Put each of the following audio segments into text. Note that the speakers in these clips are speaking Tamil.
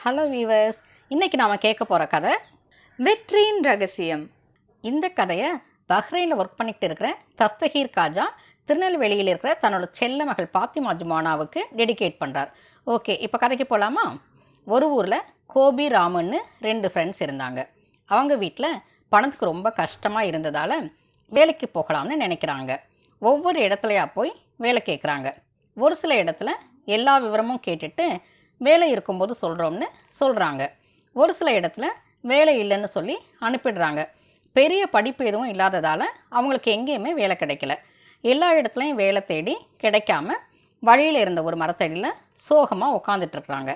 ஹலோ வீவர்ஸ், இன்றைக்கி நாம் கேட்க போகிற கதை வெற்றியின் ரகசியம். இந்த கதையை பஹ்ரைனில் ஒர்க் பண்ணிட்டு இருக்கிற தஸ்தகீர் காஜா திருநெல்வேலியில் இருக்கிற தன்னோட செல்ல மகள் பாத்திமா ஜுமானாவுக்கு டெடிகேட் பண்ணுறார். ஓகே, இப்போ கதைக்கு போகலாமா? ஒரு ஊரில் கோபி ராமன்னு 2 ஃப்ரெண்ட்ஸ் இருந்தாங்க. அவங்க வீட்டில் பணத்துக்கு ரொம்ப கஷ்டமாக இருந்ததால் வேலைக்கு போகலாம்னு நினைக்கிறாங்க. ஒவ்வொரு இடத்துலையா போய் வேலை கேட்குறாங்க. ஒரு சில இடத்துல எல்லா விவரமும் கேட்டுட்டு வேலை இருக்கும்போது சொல்கிறோம்னு சொல்கிறாங்க. ஒரு சில இடத்துல வேலை இல்லைன்னு சொல்லி அனுப்பிடுறாங்க. பெரிய படிப்பு எதுவும் இல்லாததால் அவங்களுக்கு எங்கேயுமே வேலை கிடைக்கல. எல்லா இடத்துலையும் வேலை தேடி கிடைக்காம வழியில் இருந்த ஒரு மரத்தடியில் சோகமாக உட்காந்துட்ருக்குறாங்க.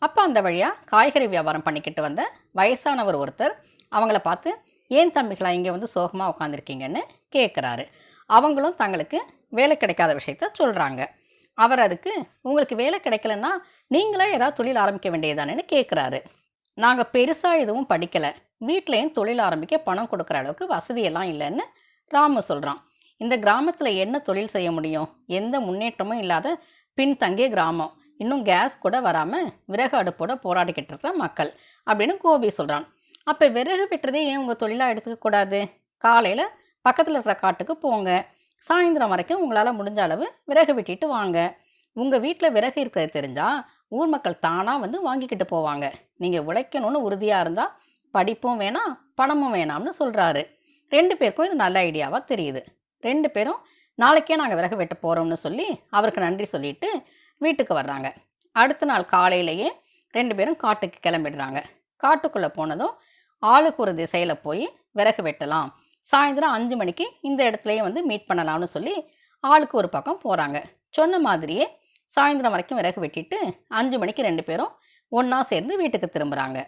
அப்போ அந்த வழியாக காய்கறி வியாபாரம் பண்ணிக்கிட்டு வந்த வயசானவர் ஒருத்தர் அவங்கள பார்த்து, ஏன் தம்பிகளா இங்கே வந்து சோகமாக உட்காந்துருக்கீங்கன்னு கேட்குறாரு. அவங்களும் தங்களுக்கு வேலை கிடைக்காத விஷயத்த சொல்கிறாங்க. அவர் அதுக்கு, உங்களுக்கு வேலை கிடைக்கலன்னா நீங்களே ஏதாவது தொழில் ஆரம்பிக்க வேண்டியதானேன்னு கேட்குறாரு. நாங்கள் பெருசாக எதுவும் படிக்கலை, வீட்லேயும் தொழில் ஆரம்பிக்க பணம் கொடுக்குற அளவுக்கு வசதியெல்லாம் இல்லைன்னு ராமு சொல்கிறான். இந்த கிராமத்தில் என்ன தொழில் செய்ய முடியும்? எந்த முன்னேற்றமும் இல்லாத பின்தங்கிய கிராமம், இன்னும் கேஸ் கூட வராமல் விறகு அடுப்போட போராடிக்கிட்டு இருக்கிற மக்கள் அப்படின்னு கோபி சொல்கிறான். அப்போ விறகு வெட்டுறதே ஏன் உங்கள் தொழிலாக எடுத்துக்கக்கூடாது? காலையில் பக்கத்தில் இருக்கிற காட்டுக்கு போங்க, சாயந்தரம் வரைக்கும் உங்களால் முடிஞ்ச அளவு விறகு வெட்டிட்டு வாங்க. உங்கள் வீட்டில் விறகு இருக்கிறது தெரிஞ்சால் ஊர் மக்கள் தானாக வந்து வாங்கிக்கிட்டு போவாங்க. நீங்கள் உழைக்கணும்னு உறுதியாக இருந்தால் படிப்பும் வேணாம் பணமும் வேணாம்னு சொல்கிறாரு. 2 பேருக்கும் இது நல்ல ஐடியாவாக தெரியுது. 2 பேரும் நாளைக்கே நாங்கள் விறகு வெட்ட போகிறோம்னு சொல்லி அவருக்கு நன்றி சொல்லிட்டு வீட்டுக்கு வர்றாங்க. அடுத்த நாள் காலையிலேயே 2 பேரும் காட்டுக்கு கிளம்பிடுறாங்க. காட்டுக்குள்ளே போனதும் ஆளுக்கு ஒரு திசையில் போய் விறகு வெட்டலாம், சாயந்தரம் 5 மணிக்கு இந்த இடத்துலையே வந்து மீட் பண்ணலாம்னு சொல்லி ஆளுக்கு ஒரு பக்கம் போகிறாங்க. சொன்ன மாதிரியே சாயந்தரம் வரைக்கும் விறகு வெட்டிட்டு 5 மணிக்கு 2 பேரும் ஒன்றா சேர்ந்து வீட்டுக்கு திரும்புகிறாங்க.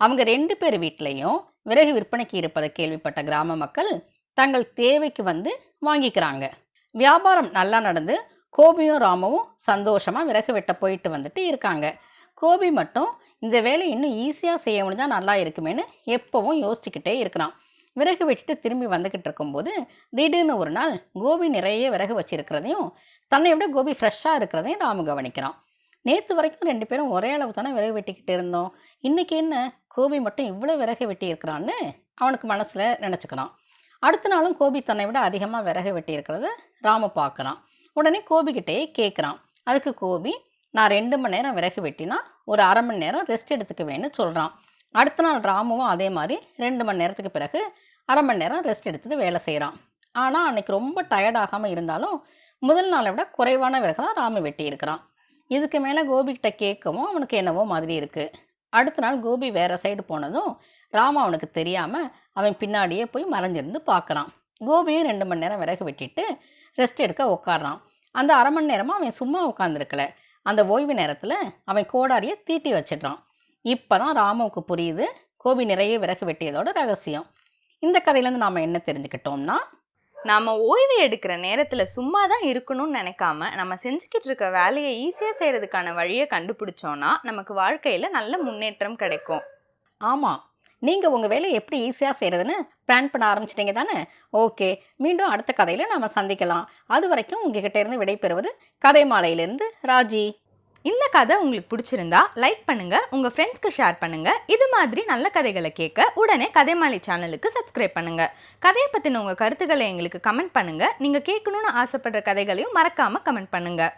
அவங்க 2 பேர் வீட்லேயும் விறகு விற்பனைக்கு இருப்பதை கேள்விப்பட்ட கிராம மக்கள் தங்கள் தேவைக்கு வந்து வாங்கிக்கிறாங்க. வியாபாரம் நல்லா நடந்து கோபியும் ராமுவும் சந்தோஷமாக விறகு வெட்ட போயிட்டு வந்துட்டு இருக்காங்க. கோபி மட்டும் இந்த வேலை இன்னும் ஈஸியாக செய்ய முடிஞ்சால் நல்லா இருக்குமேனு எப்போவும் யோசிச்சுக்கிட்டே இருக்கிறான். விறகு வெட்டிட்டு திரும்பி வந்துக்கிட்டு இருக்கும்போது திடீர்னு ஒரு நாள் கோபி நிறைய விறகு வச்சுருக்கிறதையும் தன்னை விட கோபி ஃப்ரெஷ்ஷாக இருக்கிறதையும் ராமு கவனிக்கிறான். நேற்று வரைக்கும் 2 பேரும் ஒரே அளவு தானே விறகு வெட்டிக்கிட்டு இருந்தோம், இன்றைக்கி என்ன கோபி மட்டும் இவ்வளோ விறகு வெட்டி இருக்கிறான்னு அவனுக்கு மனசில் நினச்சிக்கிறான். அடுத்த நாளும் கோபி தன்னை விட அதிகமாக விறகு வெட்டி இருக்கிறத ராமு பார்க்குறான். உடனே கோபிக்கிட்டே கேட்குறான். அதுக்கு கோபி, நான் 2 மணி நேரம் விறகு வெட்டினா ஒரு அரை மணி நேரம் ரெஸ்ட் எடுத்துக்குவேன்னு சொல்கிறான். அடுத்த நாள் ராமுவும் அதே மாதிரி 2 மணி நேரத்துக்கு பிறகு அரை மணி நேரம் ரெஸ்ட் எடுத்துகிட்டு வேலை செய்கிறான். ஆனால் அன்றைக்கி ரொம்ப டயர்டாகாமல் இருந்தாலும் முதல் நாளை விட குறைவான விறகு தான் ராமு வெட்டி இருக்கிறான். இதுக்கு மேலே கோபிக்கிட்ட கேட்கவும் அவனுக்கு என்னவோ மாதிரி இருக்குது. அடுத்த நாள் கோபி வேறு சைடு போனதும் ராமு அவனுக்கு தெரியாமல் அவன் பின்னாடியே போய் மறைஞ்சிருந்து பார்க்குறான். கோபியும் 2 மணி நேரம் விறகு வெட்டிட்டு ரெஸ்ட் எடுக்க உட்காடுறான். அந்த அரை மணி நேரமாக அவன் சும்மா உட்காந்துருக்கல, அந்த ஓய்வு நேரத்தில் அவன் கோடாரியை தீட்டி வச்சிடுறான். இப்போ தான் ராமுவுக்கு புரியுது கோபி நிறைய விறகு வெட்டியதோட ரகசியம். இந்த கதையிலேருந்து நாம் என்ன தெரிஞ்சுக்கிட்டோம்னா, நாம் ஓய்வு எடுக்கிற நேரத்தில் சும்மா தான் இருக்கணும்னு நினைக்காம நம்ம செஞ்சுக்கிட்டு இருக்க வேலையை ஈஸியாக செய்கிறதுக்கான வழியை கண்டுபிடிச்சோன்னா நமக்கு வாழ்க்கையில் நல்ல முன்னேற்றம் கிடைக்கும். ஆமாம், நீங்கள் உங்கள் வேலையை எப்படி ஈஸியாக செய்கிறதுன்னு பிளான் பண்ண ஆரம்பிச்சிட்டிங்க தானே? ஓகே, மீண்டும் அடுத்த கதையில் நாம் சந்திக்கலாம். அது வரைக்கும் உங்ககிட்ட இருந்து விடைபெறுவது கதை மாலையிலிருந்து ராஜி. இந்த கதை உங்களுக்கு பிடிச்சிருந்தா லைக் பண்ணுங்கள், உங்கள் ஃப்ரெண்ட்ஸ்க்கு ஷேர் பண்ணுங்கள். இது மாதிரி நல்ல கதைகளை கேட்க உடனே கதைமாலை சேனலுக்கு சப்ஸ்கிரைப் பண்ணுங்கள். கதையை பற்றின உங்கள் கருத்துக்களை எங்களுக்கு கமெண்ட் பண்ணுங்கள். நீங்கள் கேட்கணுன்னு ஆசைப்படுற கதைகளையும் மறக்காமல் கமெண்ட் பண்ணுங்கள்.